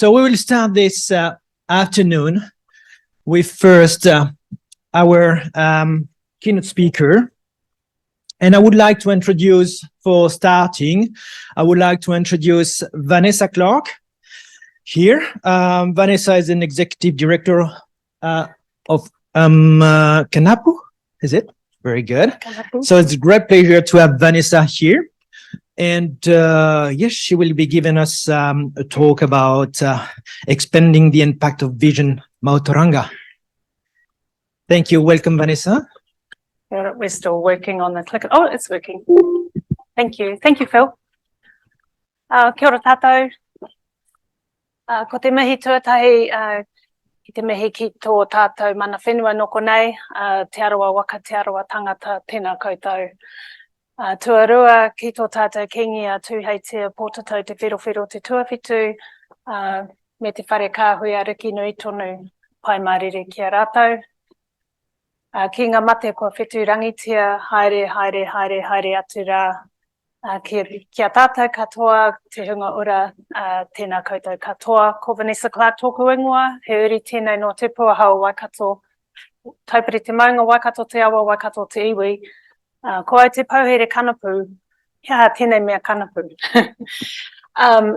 So we will start this afternoon with first our keynote speaker. And I would like to introduce, for starting, I would like to introduce Vanessa Clark here. Vanessa is an executive director of Kanapu, is it? Very good. Kanapu. So it's a great pleasure to have Vanessa here. And yes, she will be giving us a talk about expanding the impact of Vision Mātauranga. Thank you. Welcome, Vanessa. We're still working on the clicker. Oh, it's working. Thank you. Thank you, Phil. Kia ora tātou. Ko te mihi tuatahi, ki te mihi ki tō tātou mana whenua noko nei, te arawa waka, te arawa tangata, tēnā koutou. Tuarua ki tō tātou kingi a tūheitia pōtatau te whirowhiro te tuawhitu, me te whare kāhui a riki nui tonu pai marere ki a rātou. Ki ngā mate kua whetū rangitia, haere, haere, haere, haere atu rā. Kia tātou katoa, te hunga ora, tēnā koutou katoa. Ko Vanessa Clark tōku ingoa, he uri tēnei no te puahau Waikato, taupiri te maunga Waikato te awa, Waikato te iwi. Ko au te Pouhere Kanapu, kia tēnei mea Kanapu.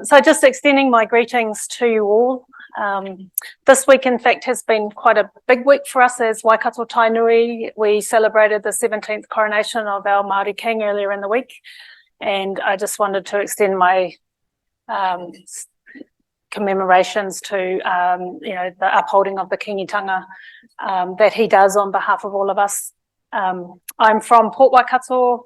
So just extending my greetings to you all. This week, in fact, has been quite a big week for us as Waikato Tainui. We celebrated the 17th coronation of our Māori king earlier in the week. And I just wanted to extend my commemorations to, the upholding of the kingitanga that he does on behalf of all of us. I'm from Port Waikato,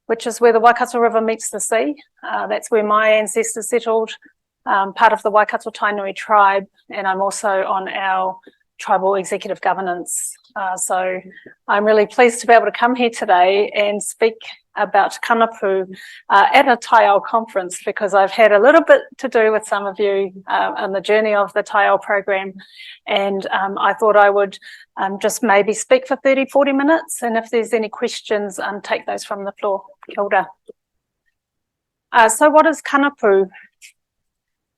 which is where the Waikato River meets the sea. That's where my ancestors settled, part of the Waikato Tainui tribe, and I'm also on our tribal executive governance. So I'm really pleased to be able to come here today and speak about Kanapu at a TAIAO conference, because I've had a little bit to do with some of you on the journey of the TAIAO program, and I thought I would just maybe speak for 30-40 minutes, and if there's any questions, take those from the floor. Kia ora. So what is Kanapu?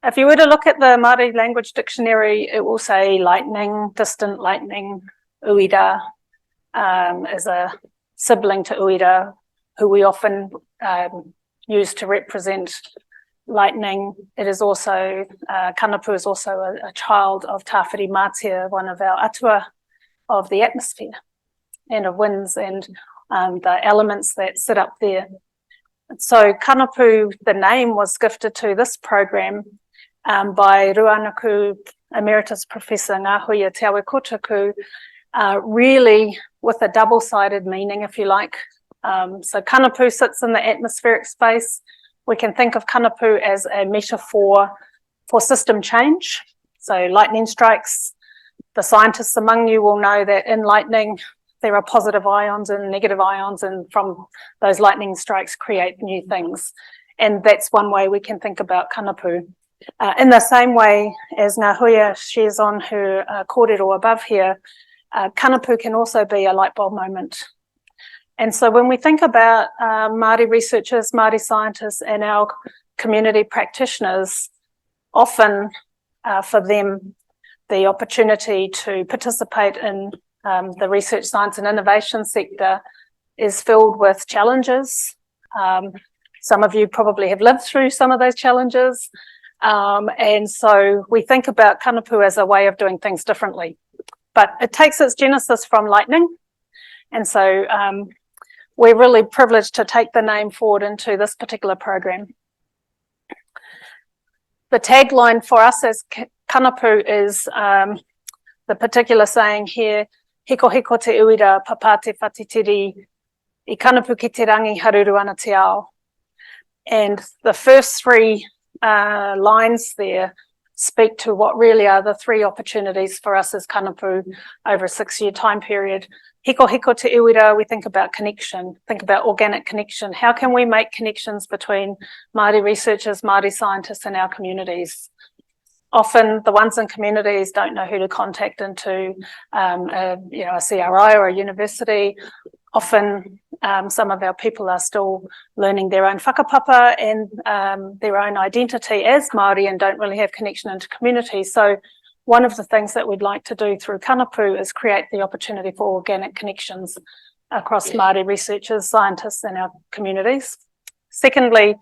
If you were to look at the Māori language dictionary, it will say lightning, distant lightning. Uira is a sibling to uira, who we often use to represent lightning. It is also, Kanapu is also a child of Tāwhiri Mātia, one of our atua of the atmosphere and of winds and the elements that sit up there. So Kanapu, the name was gifted to this program by Ruanaku Emeritus Professor Ngāhuia Te Awe Kotaku, really with a double-sided meaning, if you like. So Kanapu sits in the atmospheric space. We can think of Kanapu as a metaphor for system change. So lightning strikes. The scientists among you will know that in lightning, there are positive ions and negative ions, and from those lightning strikes create new things. And that's one way we can think about Kanapu. In the same way as Ngāhuia shares on her kōrero above here, Kanapu can also be a light bulb moment. And so when we think about Māori researchers, Māori scientists, and our community practitioners, often for them, the opportunity to participate in the research, science and innovation sector is filled with challenges. Some of you probably have lived through some of those challenges. And so we think about Kanapu as a way of doing things differently. But it takes its genesis from lightning. And so we're really privileged to take the name forward into this particular program. The tagline for us as Kanapu is the particular saying here, hiko hiko te uira, papa te whatitiri, I Kanapu ki te rangi haruru ana te ao. And the first three lines there speak to what really are the three opportunities for us as Kanapu over a 6-year time period. Hiko hiko te uira, we think about connection, think about organic connection. How can we make connections between Māori researchers, Māori scientists and our communities? Often the ones in communities don't know who to contact into a CRI or a university, often some of our people are still learning their own whakapapa and their own identity as Māori and don't really have connection into community. So one of the things that we'd like to do through Kanapu is create the opportunity for organic connections across Māori researchers, scientists in our communities. Secondly,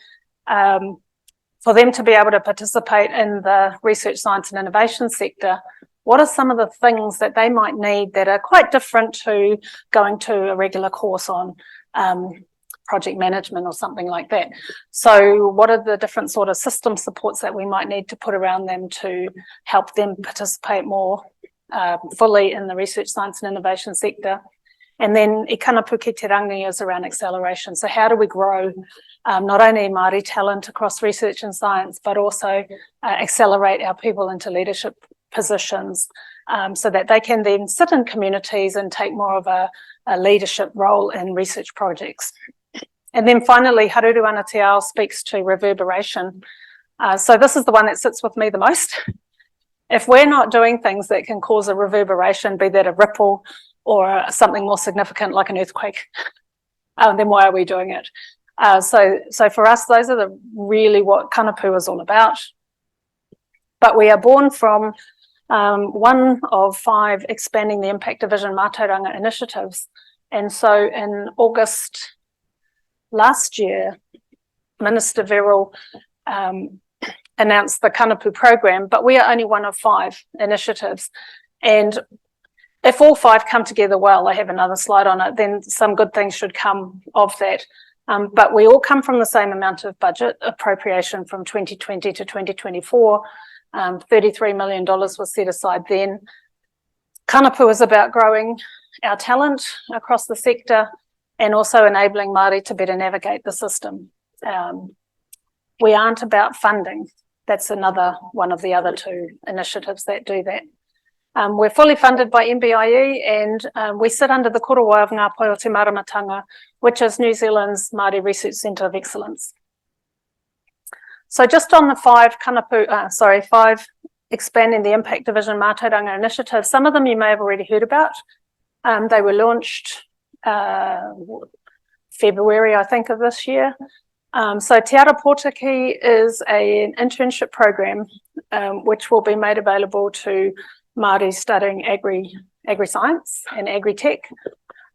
for them to be able to participate in the research, science and innovation sector, what are some of the things that they might need that are quite different to going to a regular course on project management or something like that? So what are the different sort of system supports that we might need to put around them to help them participate more fully in the research, science and innovation sector? And then I Kanapu ki te rangi is around acceleration. So how do we grow not only Māori talent across research and science, but also accelerate our people into leadership positions so that they can then sit in communities and take more of a leadership role in research projects. And then finally, Haruru ana te ao speaks to reverberation. So this is the one that sits with me the most. If we're not doing things that can cause a reverberation, be that a ripple or something more significant like an earthquake, then why are we doing it? So for us, those are really what Kanapu is all about. But we are born from one of 5 expanding the impact division Mātauranga initiatives. And so in August last year, Minister Verrill announced the Kanapu program, but we are only one of 5 initiatives. And if all 5 come together well, I have another slide on it, then some good things should come of that. But we all come from the same amount of budget appropriation from 2020 to 2024. $33 million was set aside then. Kanapu is about growing our talent across the sector and also enabling Māori to better navigate the system. We aren't about funding. That's another one of the other 2 initiatives that do that. We're fully funded by MBIE and we sit under the korowai of Ngā Pae o Te Māramatanga, which is New Zealand's Māori Research Centre of Excellence. So just on the 5 expanding the impact division Mātauranga initiatives, some of them you may have already heard about. They were launched February, I think, of this year. So Te Ara Pōtaki is an internship program which will be made available to Māori studying agri-science and agri-tech.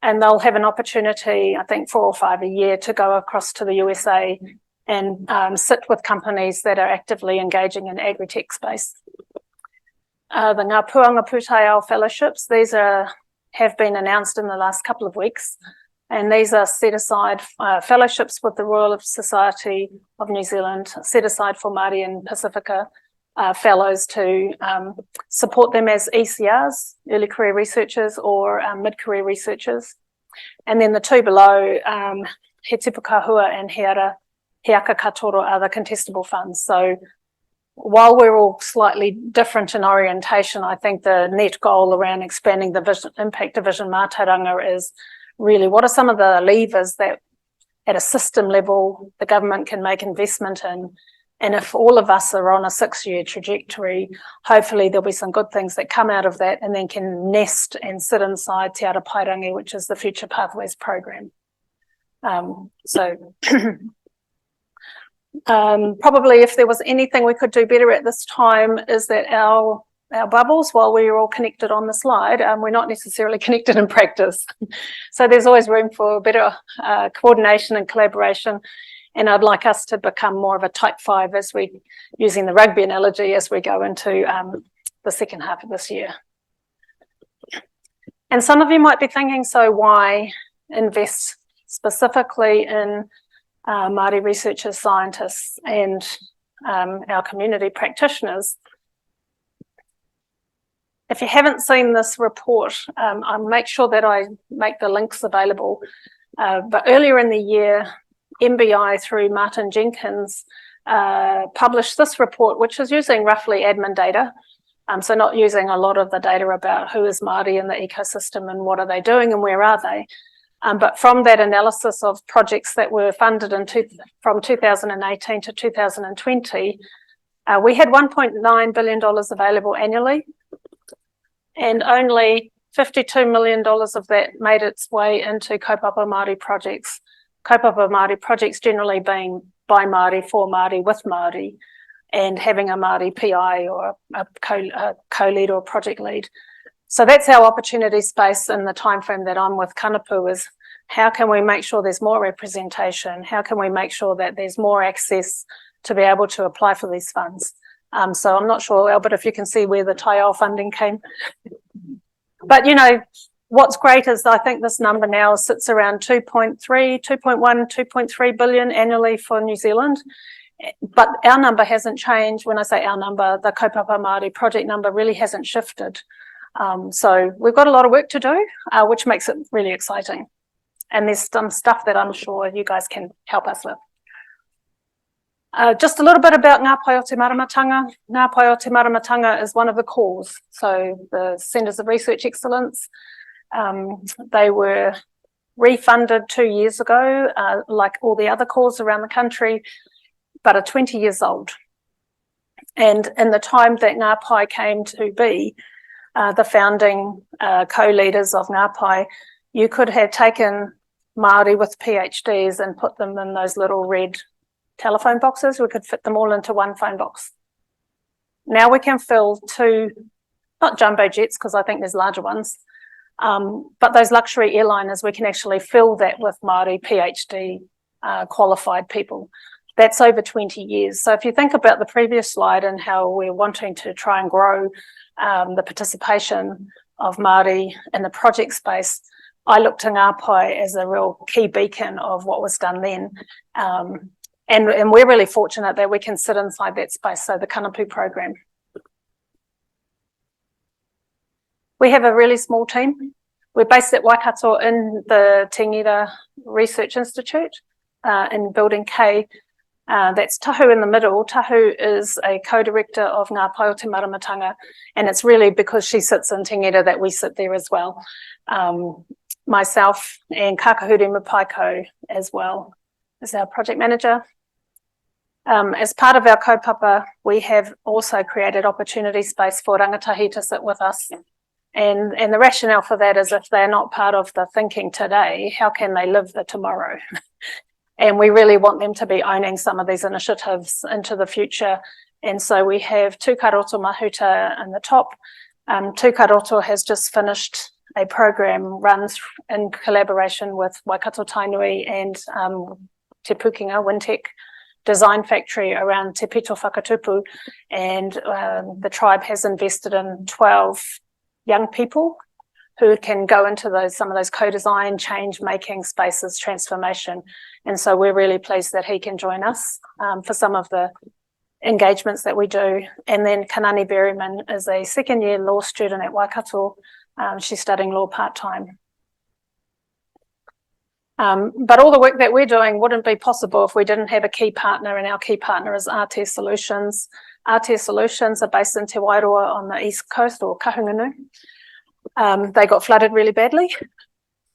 And they'll have an opportunity, I think 4 or 5 a year, to go across to the USA and sit with companies that are actively engaging in agri-tech space. The Ngā Puanga TAIAO fellowships, these have been announced in the last couple of weeks, and these are set aside fellowships with the Royal Society of New Zealand, set aside for Māori and Pacifica fellows to support them as ECRs, early career researchers, or mid-career researchers. And then the 2 below, He Tipu Kahua and He Aka Katoro are the contestable funds. So while we're all slightly different in orientation, I think the net goal around expanding the impact division Mātauranga is really what are some of the levers that at a system level the government can make investment in. And if all of us are on a 6-year trajectory, hopefully there'll be some good things that come out of that and then can nest and sit inside Te Ara Pairangi, which is the Future Pathways program. Probably if there was anything we could do better at this time is that our bubbles, while we are all connected on the slide, we're not necessarily connected in practice. So there's always room for better coordination and collaboration. And I'd like us to become more of a type 5 as we, using the rugby analogy, as we go into the second half of this year. And some of you might be thinking, so why invest specifically in Māori researchers, scientists, and our community practitioners? If you haven't seen this report, I'll make sure that I make the links available. But earlier in the year, MBI through Martin Jenkins published this report, which is using roughly admin data. So not using a lot of the data about who is Māori in the ecosystem and what are they doing and where are they. But from that analysis of projects that were funded from 2018 to 2020, we had $1.9 billion available annually, and only $52 million of that made its way into kaupapa Māori projects. Kaupapa Māori projects generally being by Māori, for Māori, with Māori, and having a Māori PI or a co-lead or project lead. So that's our opportunity space in the timeframe that I'm with Kanapu, is how can we make sure there's more representation? How can we make sure that there's more access to be able to apply for these funds? So I'm not sure, Albert, if you can see where the TAIAO funding came. But, you know, what's great is I think this number now sits around 2.1, 2.3 billion annually for New Zealand. But our number hasn't changed. When I say our number, the Kaupapa Māori project number really hasn't shifted. So we've got a lot of work to do, which makes it really exciting. And there's some stuff that I'm sure you guys can help us with. Just a little bit about Ngā Pae o Te Māramatanga. Ngā Pae o Te Māramatanga is one of the cores. So the Centres of Research Excellence, they were refunded 2 years ago, like all the other cores around the country, but are 20 years old. And in the time that Ngā Pae came to be, the founding co-leaders of Ngā Pae, you could have taken Māori with PhDs and put them in those little red telephone boxes. We could fit them all into one phone box. Now we can fill 2, not jumbo jets, because I think there's larger ones, but those luxury airliners, we can actually fill that with Māori PhD qualified people. That's over 20 years. So if you think about the previous slide and how we're wanting to try and grow the participation of Māori in the project space, I look to Ngā Pae as a real key beacon of what was done then. And we're really fortunate that we can sit inside that space, so the Kanapu program. We have a really small team. We're based at Waikato in the Tingera Research Institute in Building K. That's Tahu in the middle. Tahu is a co-director of Ngā Pae o Te Māramatanga, and it's really because she sits in Tingera that we sit there as well. Myself and Kākahuri Mapaiko as well as our project manager. As part of our kaupapa, we have also created opportunity space for rangatahi to sit with us. And the rationale for that is if they're not part of the thinking today, how can they live the tomorrow? And we really want them to be owning some of these initiatives into the future. And so we have Tūkaroto Mahuta in the top. Tūkaroto has just finished a program run in collaboration with Waikato Tainui and Te Pukenga Wintec Design Factory around Te Pito Whakatupu. And the tribe has invested in 12 young people who can go into some of those co-design, change-making spaces, transformation. And so we're really pleased that he can join us for some of the engagements that we do. And then Kanani Berryman is a second-year law student at Waikato. She's studying law part-time. But all the work that we're doing wouldn't be possible if we didn't have a key partner, and our key partner is Arte Solutions. Arte Solutions are based in Te Wairoa on the east coast, or Kahungunu. They got flooded really badly,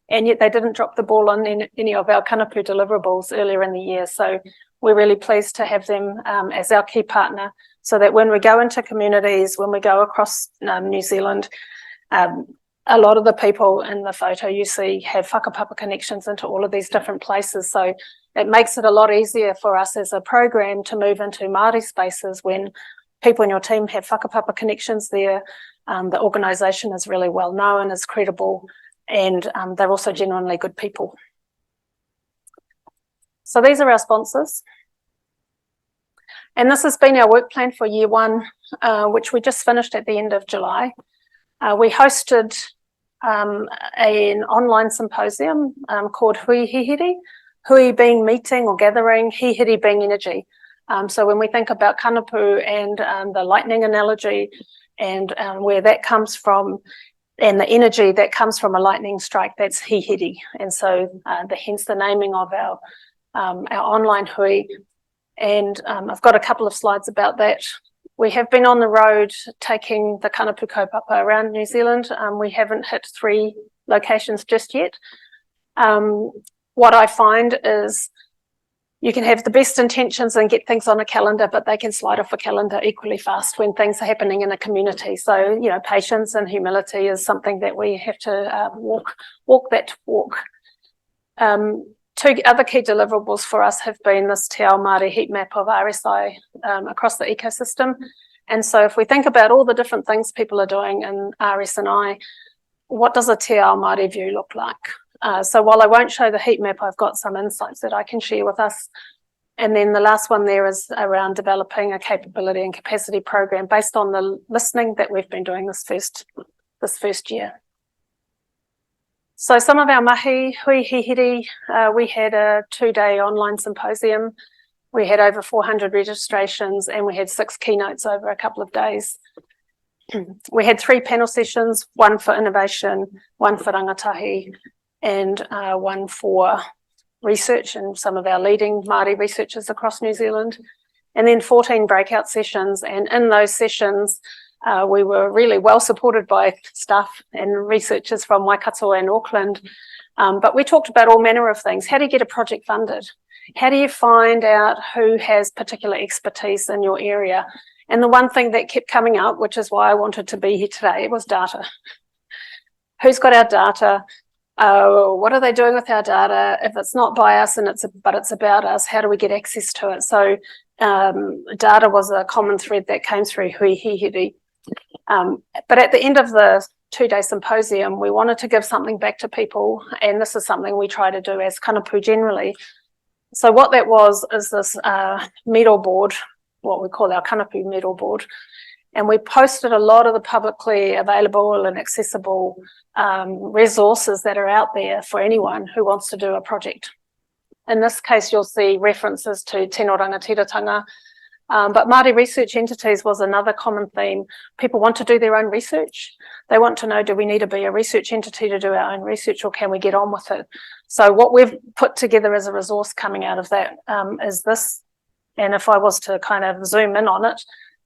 and yet they didn't drop the ball on any of our Kanapu deliverables earlier in the year. So we're really pleased to have them as our key partner, so that when we go into communities, when we go across New Zealand, a lot of the people in the photo you see have whakapapa connections into all of these different places. So it makes it a lot easier for us as a program to move into Māori spaces when people in your team have whakapapa connections there. The organisation is really well known, is credible, and they're also genuinely good people. So these are our sponsors. And this has been our work plan for year 1, which we just finished at the end of July. We hosted an online symposium called Hui Hihiri, Hui being meeting or gathering, Hihiri being energy. So when we think about Kanapu and the lightning analogy and where that comes from, and the energy that comes from a lightning strike, that's Hihiri. And so hence the naming of our online Hui. And I've got a couple of slides about that. We have been on the road taking the Kanapu kaupapa around New Zealand. We haven't hit 3 locations just yet. What I find is you can have the best intentions and get things on a calendar, but they can slide off a calendar equally fast when things are happening in a community. So, you know, patience and humility is something that we have to walk that walk. Two other key deliverables for us have been this Te Ao Māori heat map of RSI across the ecosystem. And so if we think about all the different things people are doing in RS&I, what does a Te Ao Māori view look like? So while I won't show the heat map, I've got some insights that I can share with us. And then the last one there is around developing a capability and capacity program based on the listening that we've been doing this first year. So some of our mahi, hui hihiri, we had a 2-day online symposium. We had over 400 registrations and we had 6 keynotes over a couple of days. We had 3 panel sessions, 1 for innovation, 1 for rangatahi, and 1 for research and some of our leading Māori researchers across New Zealand. And then 14 breakout sessions. And in those sessions, we were really well supported by staff and researchers from Waikato and Auckland. But we talked about all manner of things. How do you get a project funded? How do you find out who has particular expertise in your area? And the one thing that kept coming up, which is why I wanted to be here today, was data. Who's got our data? What are they doing with our data? If it's not by us but it's about us, how do we get access to it? So data was a common thread that came through hui hihiri. But at the end of the 2-day symposium, we wanted to give something back to people, and this is something we try to do as Kanapu generally. So what that was is this medal board, what we call our Kanapu medal board, and we posted a lot of the publicly available and accessible resources that are out there for anyone who wants to do a project. In this case, you'll see references to Tino Rangatiratanga, but Māori research entities was another common theme. People want to do their own research. They want to know, do we need to be a research entity to do our own research, or can we get on with it? So what we've put together as a resource coming out of that is this. And if I was to kind of zoom in on it,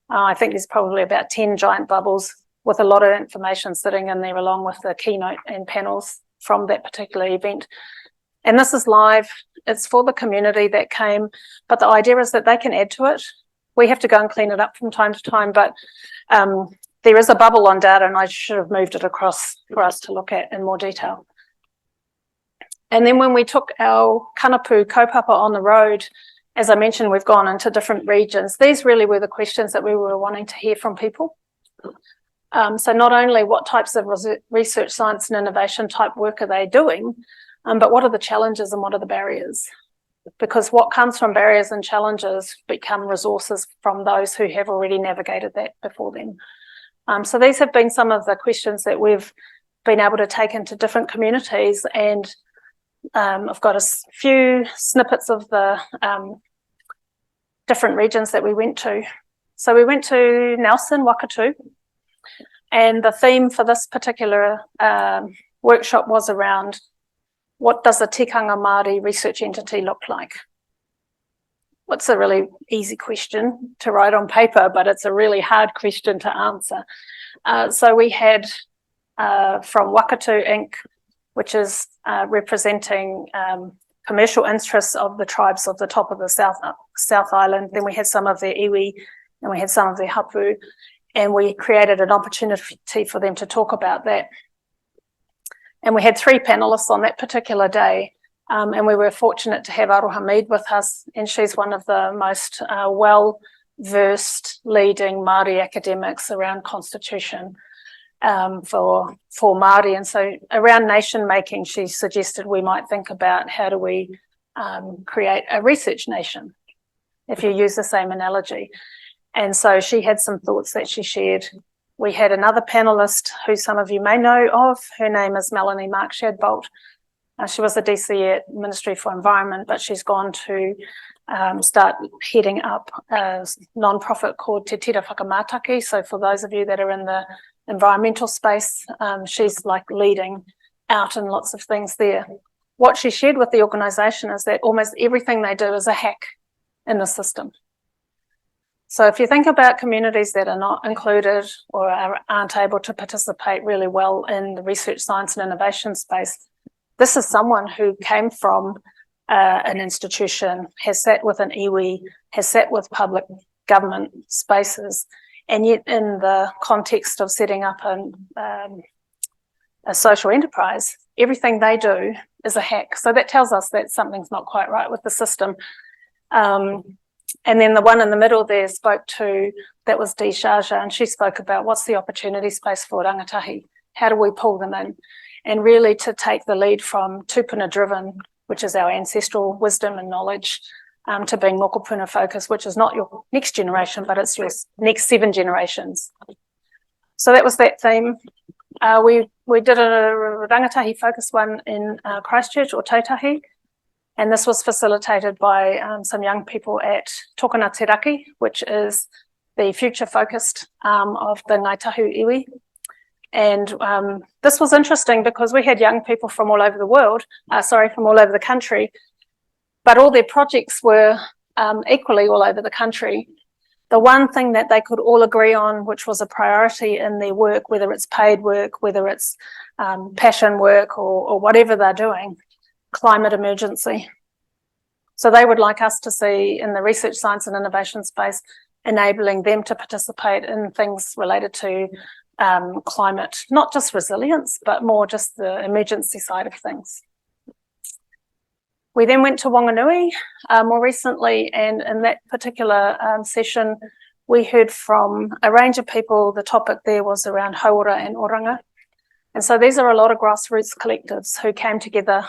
I think there's probably about 10 giant bubbles with a lot of information sitting in there along with the keynote and panels from that particular event. And this is live. It's for the community that came, but the idea is that they can add to it. We have to go and clean it up from time to time, but there is a bubble on data, and I should have moved it across for us to look at in more detail. And then when we took our Kanapu kaupapa on the road, as I mentioned, we've gone into different regions. These really were the questions that we were wanting to hear from people. So not only what types of research, science and innovation type work are they doing, but what are the challenges and what are the barriers? Because what comes from barriers and challenges become resources from those who have already navigated that before them. So these have been some of the questions that we've been able to take into different communities, and I've got a few snippets of the different regions that we went to. So we went to Nelson, Waikato, and the theme for this particular workshop was around what does a tikanga Māori research entity look like? What's a really easy question to write on paper, but it's a really hard question to answer. So we had from Waikato Inc., which is representing commercial interests of the tribes of the top of the South Island. Then we had some of their iwi, and we had some of their hapu, and we created an opportunity for them to talk about that. And we had 3 panelists on that particular day, and we were fortunate to have Aroha Mead with us, and she's one of the most well-versed leading Māori academics around constitution for Māori. And so around nation making, she suggested we might think about how do we create a research nation, if you use the same analogy. And so she had some thoughts that she shared. We had another panellist who some of you may know of. Her name is Melanie Markshad-Bolt. She was the DC at Ministry for Environment, but she's gone to start heading up a non-profit called Te Tira Whakamātaki. So for those of you that are in the environmental space, she's like leading out in lots of things there. What she shared with the organisation is that almost everything they do is a hack in the system. So if you think about communities that are not included or aren't able to participate really well in the research, science and innovation space, this is someone who came from an institution, has sat with an iwi, has sat with public government spaces, and yet in the context of setting up a social enterprise, everything they do is a hack. So that tells us that something's not quite right with the system. And then the one in the middle there that was Dee Sharja, and she spoke about what's the opportunity space for rangatahi? How do we pull them in? And really to take the lead from tupuna driven, which is our ancestral wisdom and knowledge, to being mokopuna focused, which is not your next generation, but it's your next 7 generations. So that was that theme. We did a rangatahi focused one in Christchurch or Tautahi, and this was facilitated by some young people at Tokana Te Raki, which is the future focused of the Ngāi Tahu iwi. And this was interesting because we had young people from all over the world, from all over the country, but all their projects were equally all over the country. The one thing that they could all agree on, which was a priority in their work, whether it's paid work, whether it's passion work or whatever they're doing, climate emergency. So they would like us to see in the research, science and innovation space, enabling them to participate in things related to climate, not just resilience, but more just the emergency side of things. We then went to Wanganui more recently, and in that particular session, we heard from a range of people. The topic there was around hauora and oranga. And so these are a lot of grassroots collectives who came together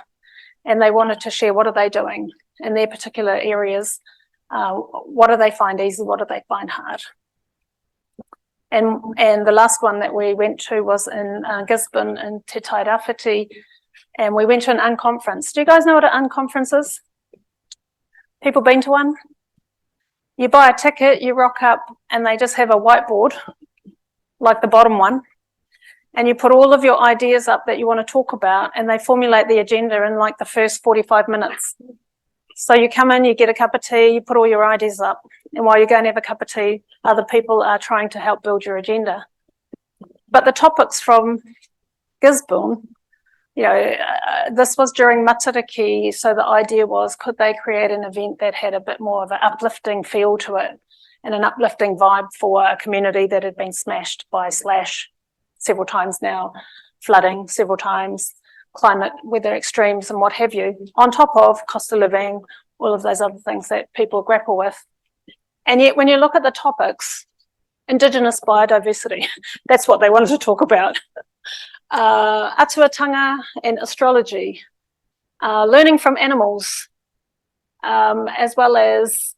and they wanted to share what are they doing in their particular areas, what do they find easy, what do they find hard. And the last one that we went to was in Gisborne in Te Tairawhiti, and we went to an unconference. Do you guys know what an unconference is? People been to one? You buy a ticket, you rock up, and they just have a whiteboard, like the bottom one, and you put all of your ideas up that you want to talk about, and they formulate the agenda in like the first 45 minutes. So you come in, you get a cup of tea, you put all your ideas up, and while you go and have a cup of tea, other people are trying to help build your agenda. But the topics from Gisborne, this was during Matariki, so the idea was, could they create an event that had a bit more of an uplifting feel to it and an uplifting vibe for a community that had been smashed by slash several times now, flooding several times, climate, weather extremes and what have you, on top of cost of living, all of those other things that people grapple with. And yet when you look at the topics, Indigenous biodiversity, that's what they wanted to talk about. Atuatanga and astrology, learning from animals, as well as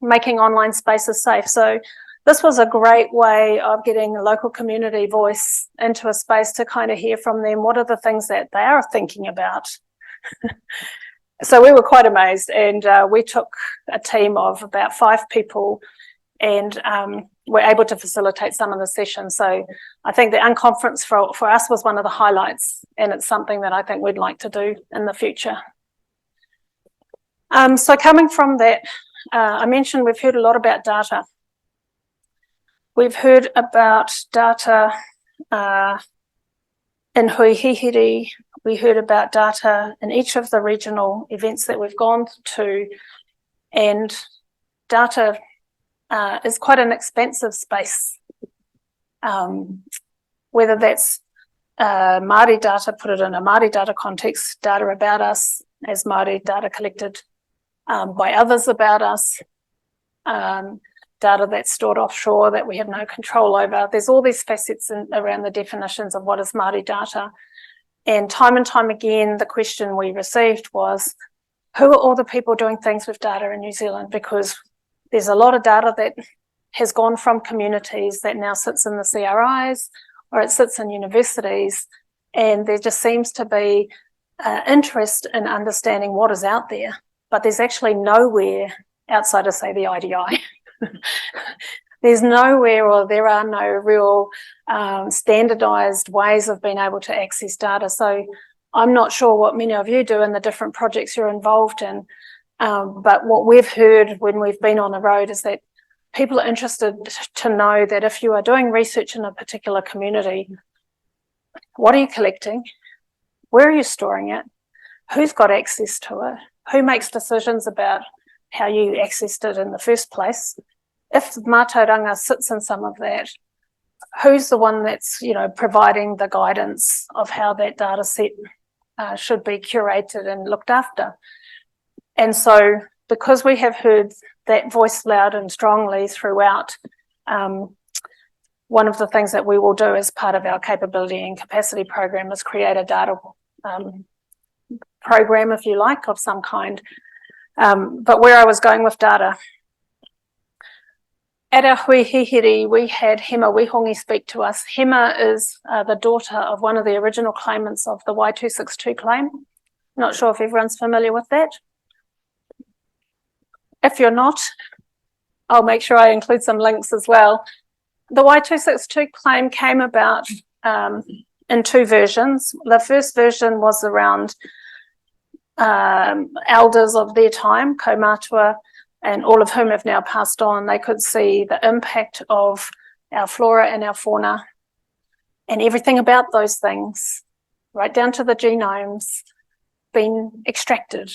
making online spaces safe. So this was a great way of getting a local community voice into a space to kind of hear from them. What are the things that they are thinking about? So we were quite amazed, and we took a team of about 5 people and were able to facilitate some of the sessions. So I think the unconference for us was one of the highlights, and it's something that I think we'd like to do in the future. So coming from that, I mentioned we've heard a lot about data. We've heard about data in Huihihiri. We heard about data in each of the regional events that we've gone to, and data is quite an expensive space. Whether that's Māori data, put it in a Māori data context, data about us as Māori, data collected by others about us, data that's stored offshore that we have no control over. There's all these facets around the definitions of what is Māori data. And time again, the question we received was, who are all the people doing things with data in New Zealand? Because there's a lot of data that has gone from communities that now sits in the CRIs or it sits in universities, and there just seems to be interest in understanding what is out there, but there's actually nowhere outside of, say, the IDI. There's nowhere, or there are no real standardized ways of being able to access data. So I'm not sure what many of you do in the different projects you're involved in, but what we've heard when we've been on the road is that people are interested to know that if you are doing research in a particular community, what are you collecting? Where are you storing it? Who's got access to it? who makes decisions about how you accessed it in the first place? If Mātauranga sits in some of that, who's the one that's, providing the guidance of how that data set should be curated and looked after? And so, because we have heard that voice loud and strongly throughout, one of the things that we will do as part of our capability and capacity program is create a data program, if you like, of some kind. But where I was going with data, at our hui hihiri, we had Hema Wihongi speak to us. Hema is the daughter of one of the original claimants of the Y262 claim. Not sure if everyone's familiar with that. If you're not, I'll make sure I include some links as well. The Y262 claim came about in two versions. The first version was around elders of their time, kaumātua, and all of whom have now passed on. They could see the impact of our flora and our fauna and everything about those things, right down to the genomes, being extracted.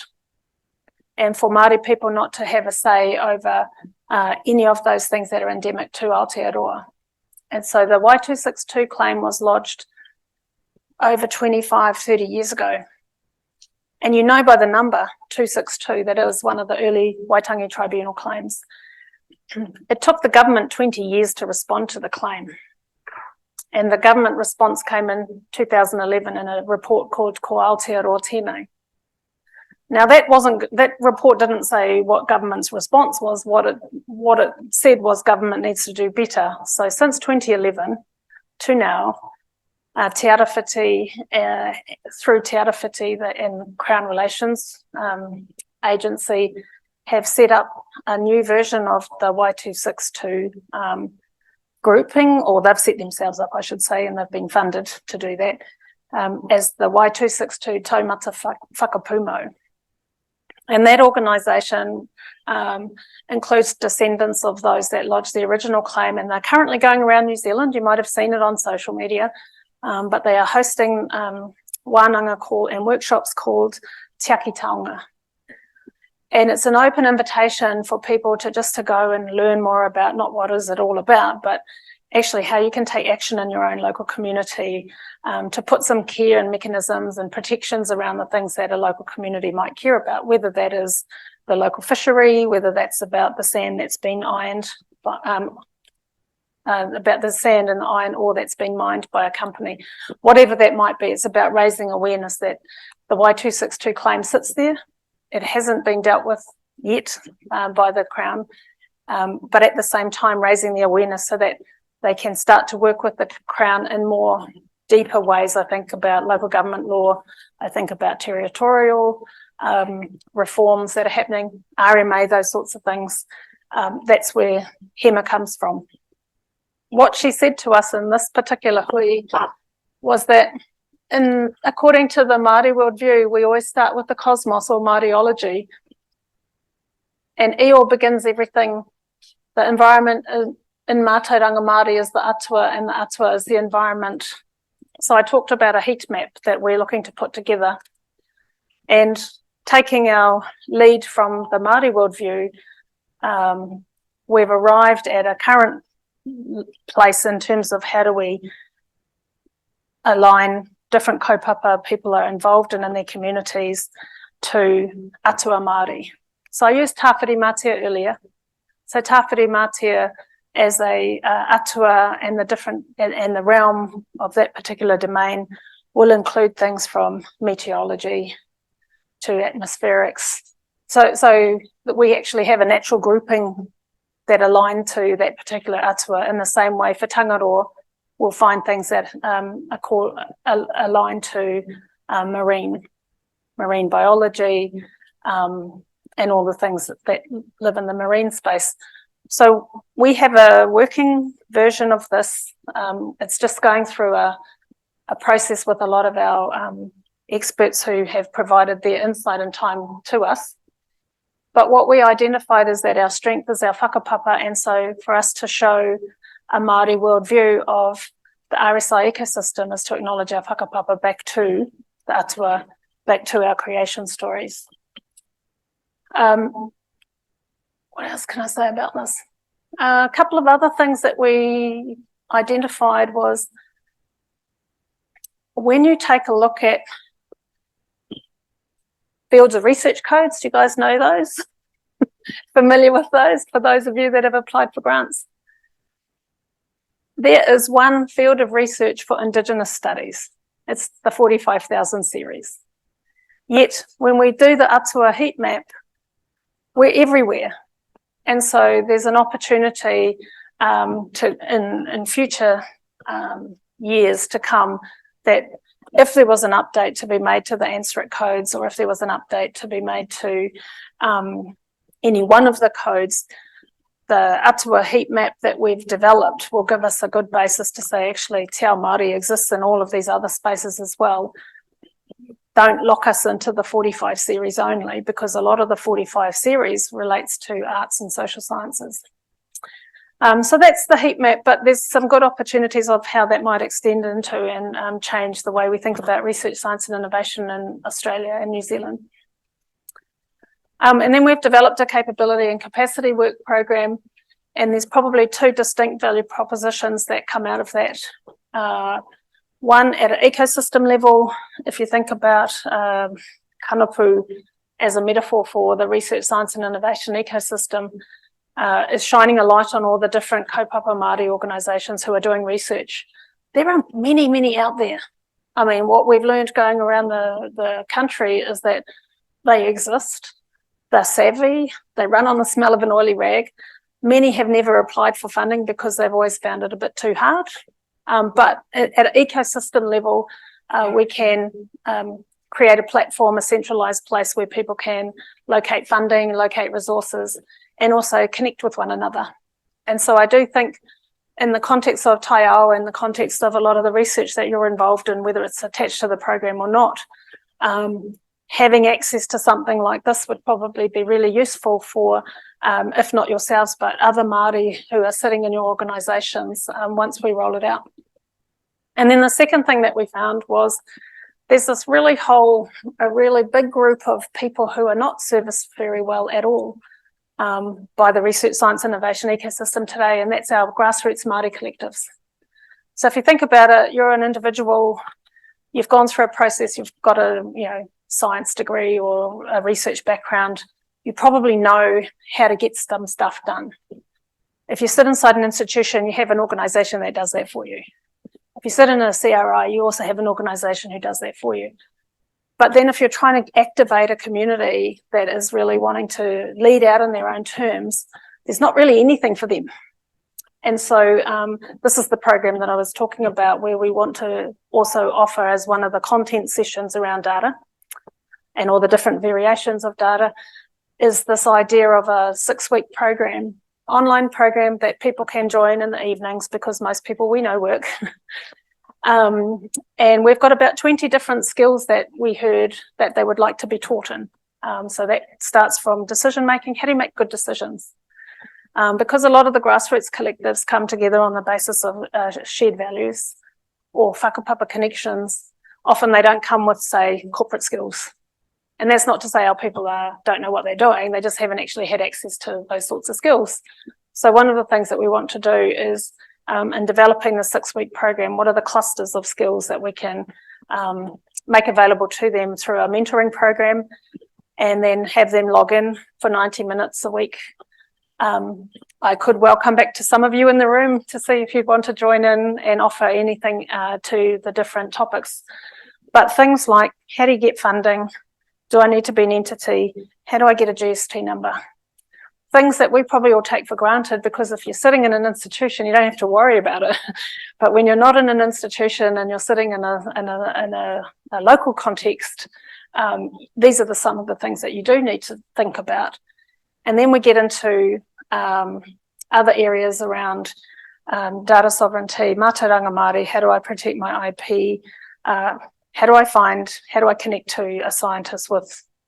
And for Māori people not to have a say over any of those things that are endemic to Aotearoa. And so the Y262 claim was lodged over 25, 30 years ago. And you know by the number 262 that it was one of the early Waitangi Tribunal claims. It took the government 20 years to respond to the claim. And the government response came in 2011 in a report called Ko Aotearoa Tēnei. Now that report didn't say what government's response was. What it said was government needs to do better. So since 2011 to now, Te Arawhiti, through Te Arawhiti and Crown Relations Agency, have set up a new version of the Y262 grouping, or they've set themselves up, I should say, and they've been funded to do that, as the Y262 Taumata Whakapumo. And that organisation includes descendants of those that lodged the original claim, and they're currently going around New Zealand. You might have seen it on social media, but they are hosting wānanga and workshops called Te Aki Taonga. And it's an open invitation for people to go and learn more about not what is it all about, but actually how you can take action in your own local community, to put some care and mechanisms and protections around the things that a local community might care about, whether that is the local fishery, whether that's about the sand that's been ironed, about the sand and the iron ore that's been mined by a company. Whatever that might be, it's about raising awareness that the Y262 claim sits there. It hasn't been dealt with yet by the Crown, but at the same time raising the awareness so that they can start to work with the Crown in more deeper ways. I think about local government law, I think about territorial reforms that are happening, RMA, those sorts of things. That's where Hema comes from. What she said to us in this particular hui was that according to the Māori worldview, we always start with the cosmos or Māoriology, and Eo begins everything. The environment in Mātauranga Māori is the atua, and the atua is the environment. So I talked about a heat map that we're looking to put together, and taking our lead from the Māori worldview, we've arrived at a current place in terms of how do we align different kaupapa people are involved in their communities to atua Māori. So I used Tāwhiri Mātia earlier. So Tāwhiri Mātia as a atua, and the realm of that particular domain will include things from meteorology to atmospherics. So that we actually have a natural grouping that align to that particular atua. In the same way, for Tangaroa, we'll find things that align to marine biology, and all the things that live in the marine space. So we have a working version of this. It's just going through a process with a lot of our experts who have provided their insight and time to us. But what we identified is that our strength is our whakapapa, and so for us to show a Māori worldview of the RSI ecosystem is to acknowledge our whakapapa back to the atua, back to our creation stories. What else can I say about this? A couple of other things that we identified was when you take a look at fields of research codes, do you guys know those? Familiar with those, for those of you that have applied for grants? There is one field of research for Indigenous studies. It's the 45,000 series. Yet, when we do the Atua heat map, we're everywhere. And so there's an opportunity in future years to come that if there was an update to be made to the ANSRIC codes, or if there was an update to be made to any one of the codes, the Atua heat map that we've developed will give us a good basis to say, actually, Te Māori exists in all of these other spaces as well. Don't lock us into the 45 series only, because a lot of the 45 series relates to arts and social sciences. So that's the heat map, but there's some good opportunities of how that might extend into and change the way we think about research, science and innovation in Australia and New Zealand. And then we've developed a capability and capacity work program, and there's probably two distinct value propositions that come out of that. One, at an ecosystem level, if you think about Kanapu as a metaphor for the research, science and innovation ecosystem, is shining a light on all the different kaupapa Māori organisations who are doing research. There are many, many out there. I mean, what we've learned going around the country is that they exist, they're savvy, they run on the smell of an oily rag. Many have never applied for funding because they've always found it a bit too hard. But at an ecosystem level, we can create a platform, a centralised place where people can locate funding, locate resources, and also connect with one another. And so I do think in the context of TAIAO and the context of a lot of the research that you're involved in, whether it's attached to the program or not, having access to something like this would probably be really useful for, if not yourselves, but other Māori who are sitting in your organisations once we roll it out. And then the second thing that we found was there's this a really big group of people who are not serviced very well at all by the research, science, innovation ecosystem today, and that's our grassroots Māori collectives. So if you think about it, you're an individual, you've gone through a process, you've got a science degree or a research background, you probably know how to get some stuff done. If you sit inside an institution, you have an organisation that does that for you. If you sit in a CRI, you also have an organisation who does that for you. But then if you're trying to activate a community that is really wanting to lead out in their own terms, there's not really anything for them. And so this is the program that I was talking about, where we want to also offer as one of the content sessions around data and all the different variations of data, is this idea of a 6-week program, online program that people can join in the evenings, because most people we know work. And we've got about 20 different skills that we heard that they would like to be taught in. So that starts from decision making, how do you make good decisions? Because a lot of the grassroots collectives come together on the basis of shared values or whakapapa connections. Often they don't come with, say, corporate skills. And that's not to say our people don't know what they're doing, they just haven't actually had access to those sorts of skills. So one of the things that we want to do is, in developing the 6-week program, what are the clusters of skills that we can make available to them through a mentoring program, and then have them log in for 90 minutes a week. I could well come back to some of you in the room to see if you'd want to join in and offer anything to the different topics. But things like, how do you get funding? Do I need to be an entity? How do I get a GST number? Things that we probably all take for granted, because if you're sitting in an institution, you don't have to worry about it. But when you're not in an institution and you're sitting in a local context, these are some of the things that you do need to think about. And then we get into other areas around data sovereignty, Mātauranga Māori, how do I protect my IP? How do I connect to a scientist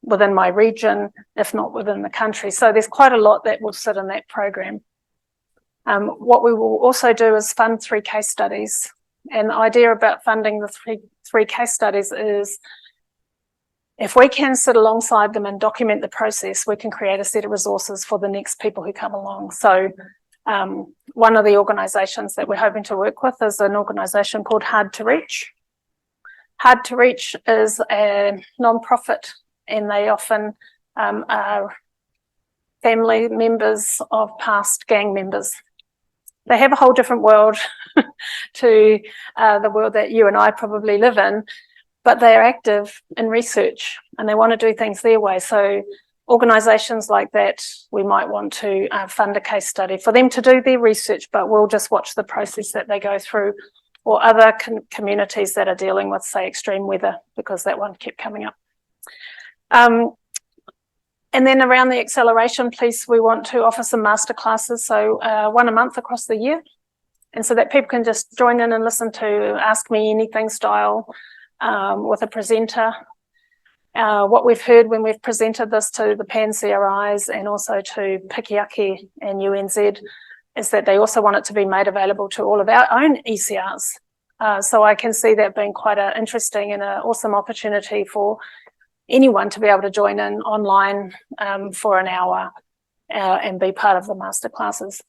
within my region, if not within the country? So there's quite a lot that will sit in that program. What we will also do is fund 3 case studies. And the idea about funding the three case studies is if we can sit alongside them and document the process, we can create a set of resources for the next people who come along. So one of the organisations that we're hoping to work with is an organisation called Hard to Reach. Hard to Reach is a non-profit, and they often are family members of past gang members. They have a whole different world to the world that you and I probably live in, but they are active in research and they want to do things their way. So organisations like that, we might want to fund a case study for them to do their research, but we'll just watch the process that they go through, or other communities that are dealing with, say, extreme weather, because that one kept coming up. And then around the acceleration piece, we want to offer some masterclasses, so one a month across the year, and so that people can just join in and listen to Ask Me Anything style with a presenter. What we've heard when we've presented this to the pan-CRIs and also to Pikiaki and UNZ is that they also want it to be made available to all of our own ECRs. So I can see that being quite an interesting and an awesome opportunity for anyone to be able to join in online for an hour and be part of the masterclasses.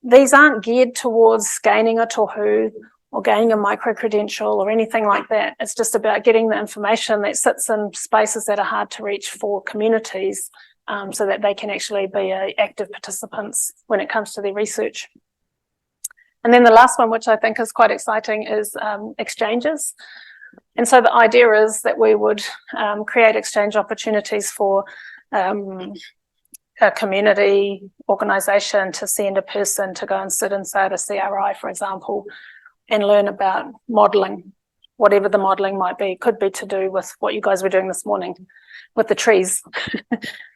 These aren't geared towards gaining a tohu or gaining a micro-credential or anything like that. It's just about getting the information that sits in spaces that are hard to reach for communities so that they can actually be active participants when it comes to their research. And then the last one, which I think is quite exciting, is exchanges. And so the idea is that we would create exchange opportunities for a community organisation to send a person to go and sit inside a CRI, for example, and learn about modelling, whatever the modelling might be. It could be to do with what you guys were doing this morning with the trees.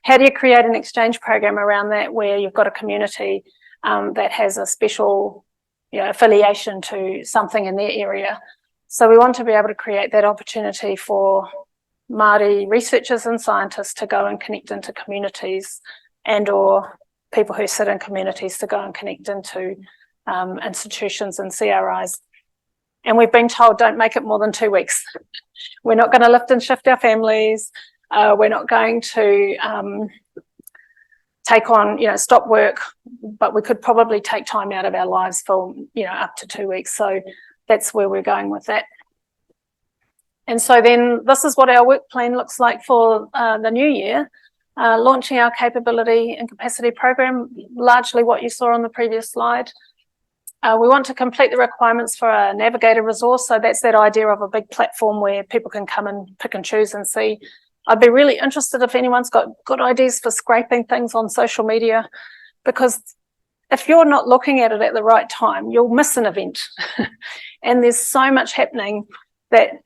How do you create an exchange program around that where you've got a community that has a special affiliation to something in their area? So we want to be able to create that opportunity for Māori researchers and scientists to go and connect into communities, and or people who sit in communities to go and connect into institutions and CRIs. And we've been told, don't make it more than 2 weeks. We're not going to lift and shift our families. We're not going to take on, stop work, but we could probably take time out of our lives for, up to 2 weeks. So that's where we're going with that. And so then this is what our work plan looks like for the new year, launching our capability and capacity program, largely what you saw on the previous slide. We want to complete the requirements for a navigator resource. So that's that idea of a big platform where people can come and pick and choose and see. I'd be really interested if anyone's got good ideas for scraping things on social media, because if you're not looking at it at the right time, you'll miss an event. And there's so much happening that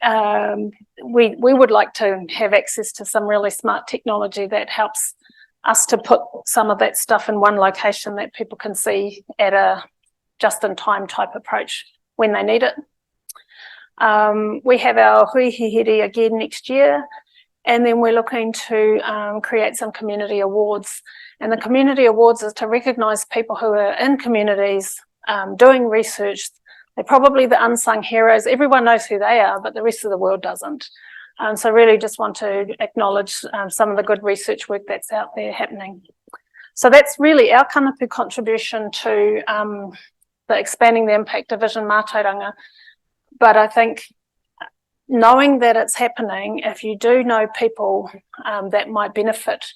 we would like to have access to some really smart technology that helps us to put some of that stuff in one location that people can see at a just-in-time type approach when they need it. We have our hui hihere again next year, and then we're looking to create some community awards. And the community awards is to recognise people who are in communities doing research. They're probably the unsung heroes. Everyone knows who they are, but the rest of the world doesn't. So really just want to acknowledge some of the good research work that's out there happening. So that's really our Kanapu contribution to the Expanding the Impact Division Mātauranga. But I think knowing that it's happening, if you do know people that might benefit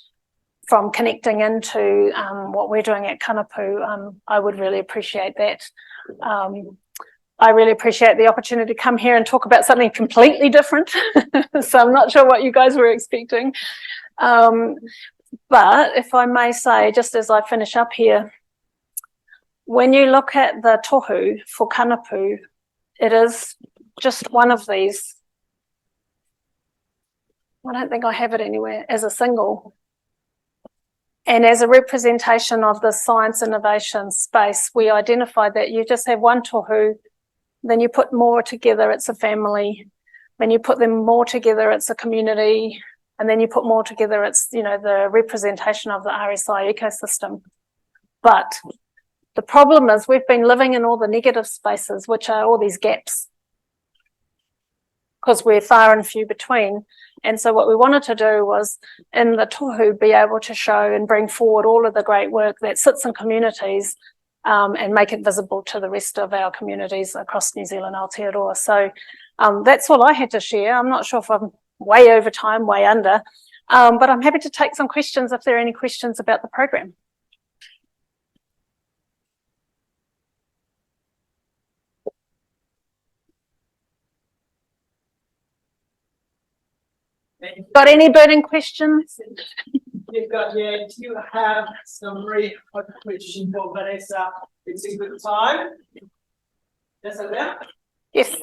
from connecting into what we're doing at Kanapu, I would really appreciate that. I really appreciate the opportunity to come here and talk about something completely different. So I'm not sure what you guys were expecting. But if I may say, just as I finish up here, when you look at the tohu for Kanapu, it is just one of these. I don't think I have it anywhere as a single. And as a representation of the science innovation space, we identified that you just have one tohu, then you put more together, it's a family. Then you put them more together, it's a community. And then you put more together, it's, the representation of the RSI ecosystem. But the problem is we've been living in all the negative spaces, which are all these gaps. because we're far and few between. And so what we wanted to do was in the tohu be able to show and bring forward all of the great work that sits in communities and make it visible to the rest of our communities across New Zealand, Aotearoa. So that's all I had to share. I'm not sure if I'm way over time, way under, but I'm happy to take some questions if there are any questions about the program. Got any burning questions? You've got, yeah, do you have some very hot question for Vanessa? It's a good time. Yes, there. Yes.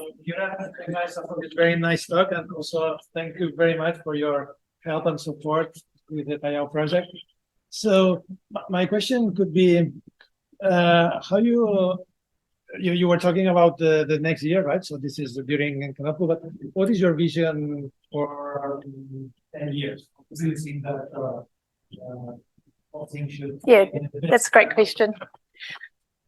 Vanessa, for this very nice talk, and also thank you very much for your help and support with the TAIAO project. So my question could be, how you were talking about the next year, right? So this is during Kanapu, but what is your vision for 10 years? Do you think that things should... Yeah, that's a great question.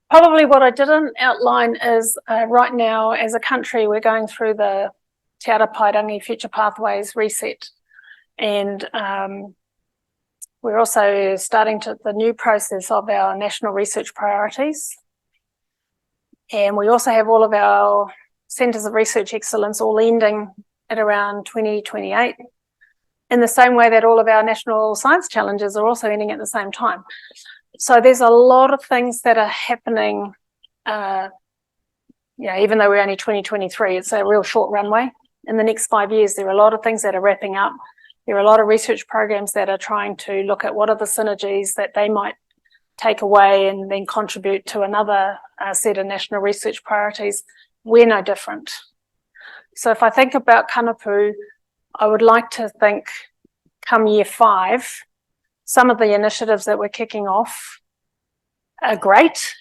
Probably what I didn't outline is right now as a country, we're going through the Te Māramatanga Future Pathways reset. And we're also starting the new process of our national research priorities. And we also have all of our centres of research excellence all ending at around 2028, in the same way that all of our national science challenges are also ending at the same time. So there's a lot of things that are happening, even though we're only 2023, it's a real short runway. In the next 5 years, there are a lot of things that are wrapping up. There are a lot of research programs that are trying to look at what are the synergies that they might take away and then contribute to another set of national research priorities. We're no different. So if I think about Kanapu, I would like to think come year 5, some of the initiatives that we're kicking off are great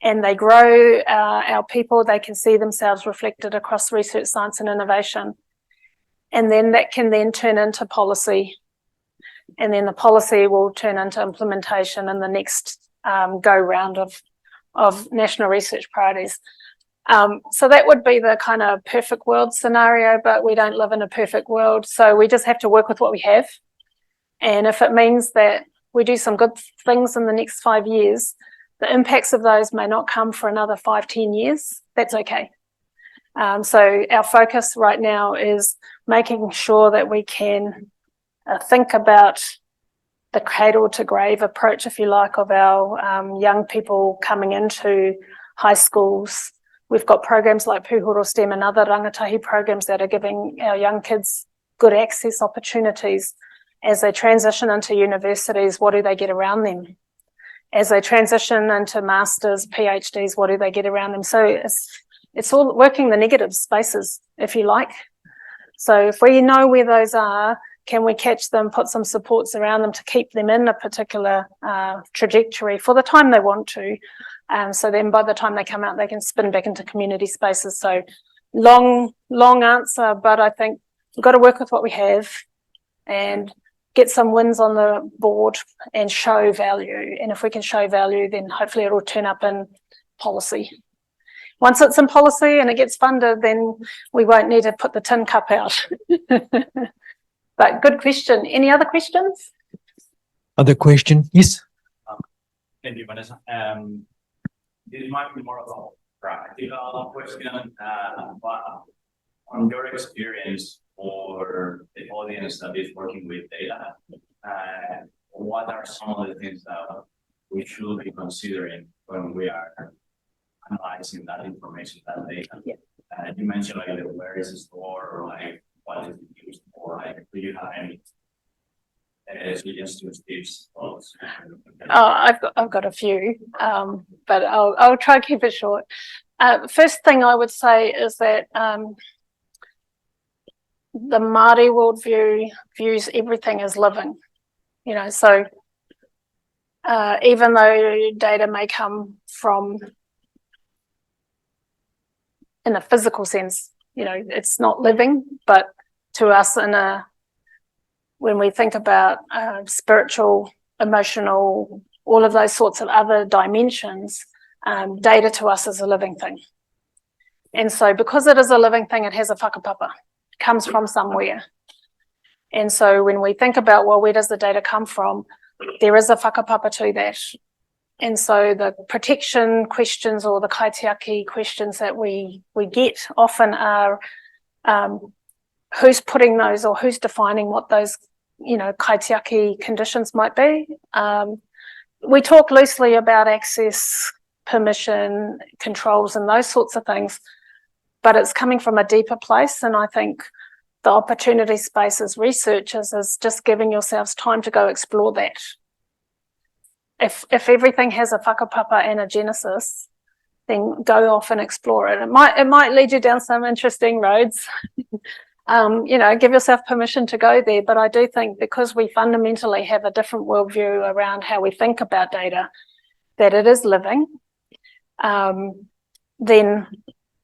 and they grow our people. They can see themselves reflected across research, science and innovation. And then that can then turn into policy. And then the policy will turn into implementation in the next go round of national research priorities. So that would be the kind of perfect world scenario, but we don't live in a perfect world. So we just have to work with what we have. And if it means that we do some good things in the next 5 years, the impacts of those may not come for another 5, 10 years. That's okay. So our focus right now is making sure that we can think about the cradle to grave approach, if you like, of our young people coming into high schools. We've got programs like Pouhere STEM and other rangatahi programs that are giving our young kids good access opportunities. As they transition into universities, what do they get around them? As they transition into masters, PhDs, what do they get around them? So it's all working the negative spaces, if you like. So if we know where those are, can we catch them, put some supports around them to keep them in a particular trajectory for the time they want to? So then by the time they come out, they can spin back into community spaces. So long answer, but I think we've got to work with what we have and get some wins on the board and show value. And if we can show value, then hopefully it will turn up in policy. Once it's in policy and it gets funded, then we won't need to put the tin cup out. But good question. Any other questions? Other question? Yes. Thank you, Vanessa. This might be more of a practical question, but on your experience for the audience that is working with data, what are some of the things that we should be considering when we are analyzing that information, that data? Yeah. You mentioned like where is it stored, or like what is it used for? Like, do you have any suggestions, tips, thoughts? I've got a few, but I'll try to keep it short. First thing I would say is that the Māori worldview views everything as living. So even though data may come from in a physical sense, it's not living, but to us when we think about spiritual, emotional, all of those sorts of other dimensions, data to us is a living thing. And so because it is a living thing, it has a whakapapa, it comes from somewhere. And so when we think about, well, where does the data come from? There is a whakapapa to that. And so the protection questions or the kaitiaki questions that we get often are who's putting those or who's defining what those, kaitiaki conditions might be. We talk loosely about access, permission, controls and those sorts of things, but it's coming from a deeper place. And I think the opportunity space as researchers is just giving yourselves time to go explore that. If everything has a whakapapa and a genesis, then go off and explore it. It might lead you down some interesting roads. Give yourself permission to go there. But I do think because we fundamentally have a different worldview around how we think about data, that it is living, then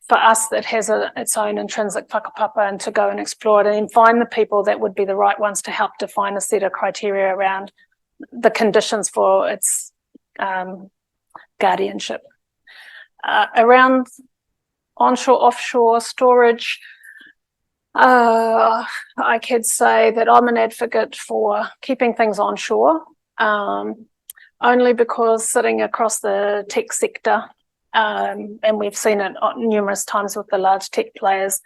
for us that has its own intrinsic whakapapa, and to go and explore it and find the people that would be the right ones to help define a set of criteria around the conditions for its guardianship. Around onshore, offshore storage, I could say that I'm an advocate for keeping things onshore, only because sitting across the tech sector, and we've seen it numerous times with the large tech players,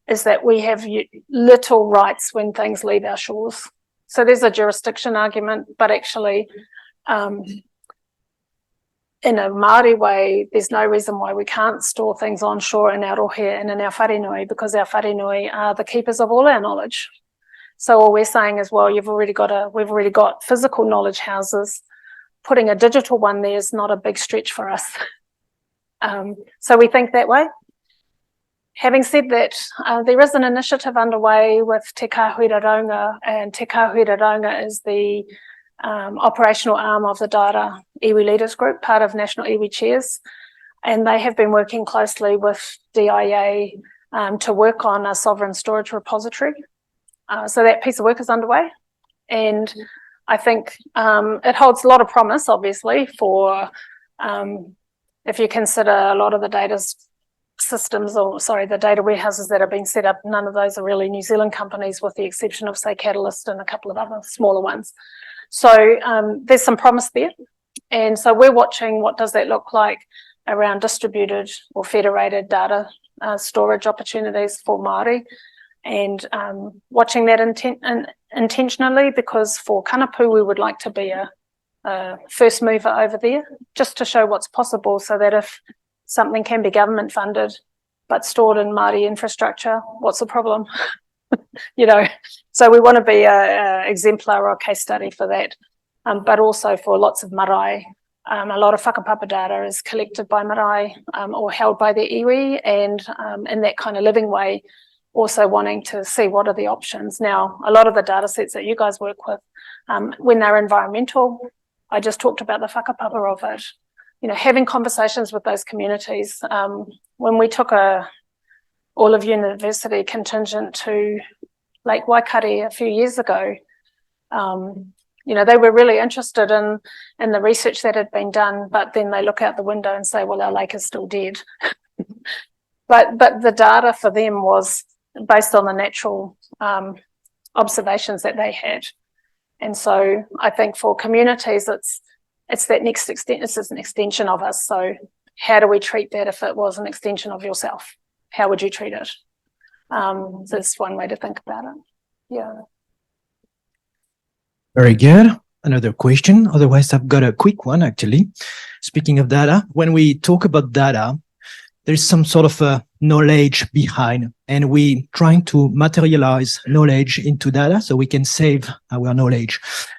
is that we have little rights when things leave our shores. So there's a jurisdiction argument, but actually in a Māori way, there's no reason why we can't store things onshore in Arohe and in our wharenui, because our wharenui are the keepers of all our knowledge. So all we're saying is, well, we've already got physical knowledge houses. Putting a digital one there is not a big stretch for us. So we think that way. Having said that, there is an initiative underway with Te Kāhuiraronga, and Te Kāhuiraronga is the operational arm of the Data Iwi Leaders Group, part of National Iwi Chairs, and they have been working closely with DIA to work on a sovereign storage repository. So that piece of work is underway, and I think it holds a lot of promise, obviously, for if you consider a lot of the data warehouses that have been set up, none of those are really New Zealand companies, with the exception of, say, Catalyst and a couple of other smaller ones. So there's some promise there. And so we're watching what does that look like around distributed or federated data storage opportunities for Māori, and watching that intentionally, because for Kanapu, we would like to be a first mover over there, just to show what's possible, so that if something can be government funded but stored in Māori infrastructure, what's the problem? So we want to be a exemplar or a case study for that, but also for lots of marae. A lot of whakapapa data is collected by marae or held by the iwi, and in that kind of living way, also wanting to see what are the options. Now, a lot of the data sets that you guys work with, when they're environmental, I just talked about the whakapapa of it. Having conversations with those communities. When we took all of university contingent to Lake Waikato a few years ago, they were really interested in the research that had been done, but then they look out the window and say, well, our lake is still dead. but the data for them was based on the natural observations that they had. And so I think for communities, it's that next extension. It's an extension of us. So how do we treat that if it was an extension of yourself? How would you treat it? So that's one way to think about it. Yeah. Very good. Another question. Otherwise, I've got a quick one, actually. Speaking of data, when we talk about data, there's some sort of a knowledge behind, and we trying to materialize knowledge into data so we can save our knowledge.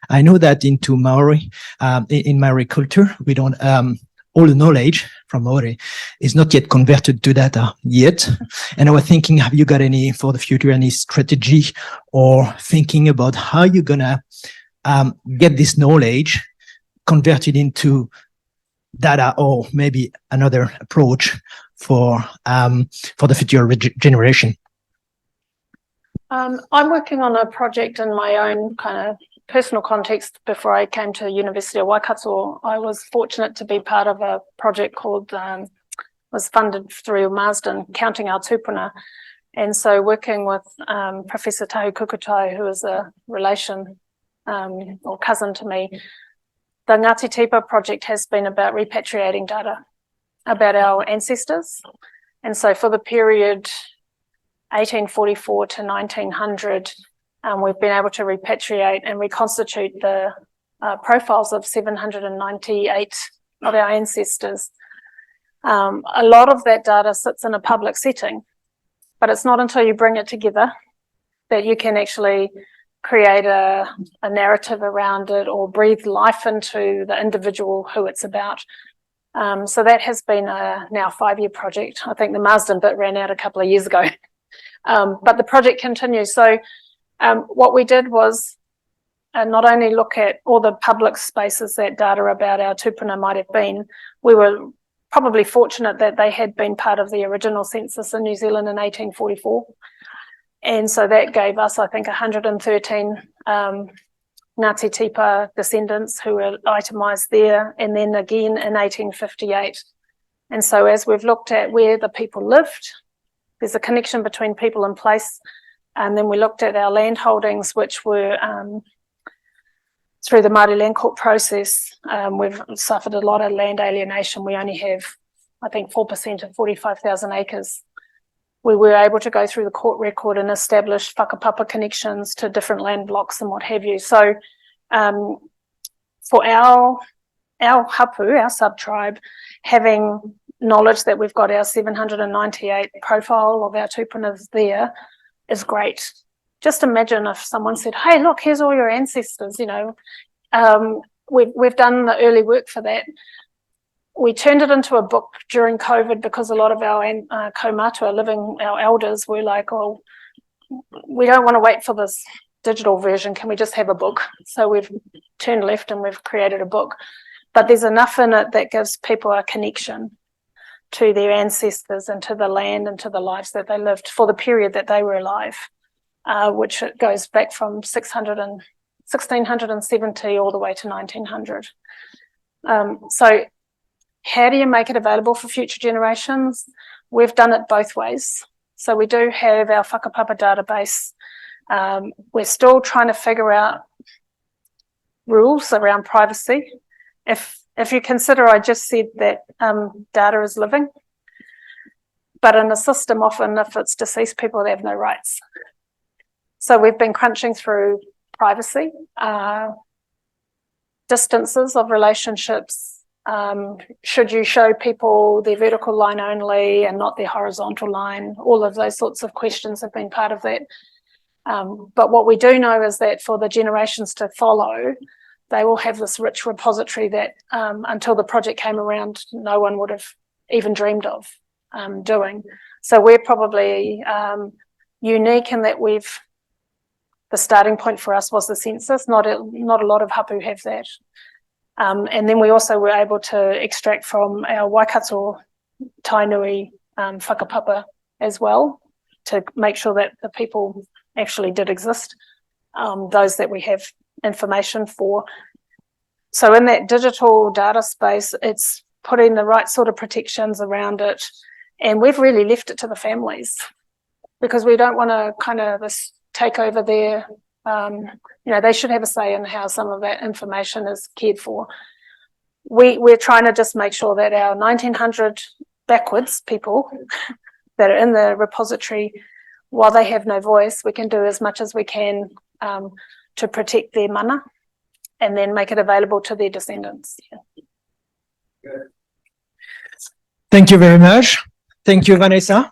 I know that into Maori, in Maori culture, we don't, all the knowledge from Maori is not yet converted to data yet. And I was thinking, have you got for the future, any strategy or thinking about how you're gonna get this knowledge converted into data, or maybe another approach for the future generation? I'm working on a project in my own kind of personal context. Before I came to University of Waikato, I was fortunate to be part of a project called was funded through Marsden, counting our tupuna. And so working with Professor Tahu Kukutai, who is a relation or cousin to me, the Ngāti Tipa project has been about repatriating data about our ancestors. And so for the period 1844 to 1900, we've been able to repatriate and reconstitute the profiles of 798 of our ancestors. A lot of that data sits in a public setting, but it's not until you bring it together that you can actually create a narrative around it or breathe life into the individual who it's about. So that has been a now 5-year project. I think the Marsden bit ran out a couple of years ago, but the project continues. So what we did was not only look at all the public spaces that data about our tupuna might have been, we were probably fortunate that they had been part of the original census in New Zealand in 1844. And so that gave us, I think, 113 Ngāti Tipa descendants who were itemised there, and then again in 1858. And so as we've looked at where the people lived, there's a connection between people and place. And then we looked at our land holdings, which were through the Māori Land Court process. We've suffered a lot of land alienation. We only have, I think, 4% of 45,000 acres. We were able to go through the court record and establish whakapapa connections to different land blocks and what have you. So for our hapu, our sub-tribe, having knowledge that we've got our 798 profile of our tupunas there is great. Just imagine if someone said, hey, look, here's all your ancestors, you know. We've done the early work for that. We turned it into a book during COVID because a lot of our kaumātua living, our elders were like, oh, we don't want to wait for this digital version. Can we just have a book? So we've turned left and we've created a book. But there's enough in it that gives people a connection to their ancestors and to the land and to the lives that they lived for the period that they were alive, which goes back from 1670 all the way to 1900. So how do you make it available for future generations? We've done it both ways. So we do have our whakapapa database. We're still trying to figure out rules around privacy. If you consider, I just said that data is living, but in a system, often if it's deceased people, they have no rights. So we've been crunching through privacy, distances of relationships. Should you show people their vertical line only and not their horizontal line? All of those sorts of questions have been part of that. But what we do know is that for the generations to follow, they will have this rich repository that until the project came around, no one would have even dreamed of doing. So we're probably unique in that the starting point for us was the census. Not a lot of hapu have that. And then we also were able to extract from our Waikato Tainui whakapapa as well to make sure that the people actually did exist, those that we have information for. So in that digital data space, it's putting the right sort of protections around it. And we've really left it to the families because we don't want to kind of take over their, they should have a say in how some of that information is cared for. We're trying to just make sure that our 1900 backwards people that are in the repository, while they have no voice, we can do as much as we can to protect their mana and then make it available to their descendants. Thank you very much. Thank you, Vanessa.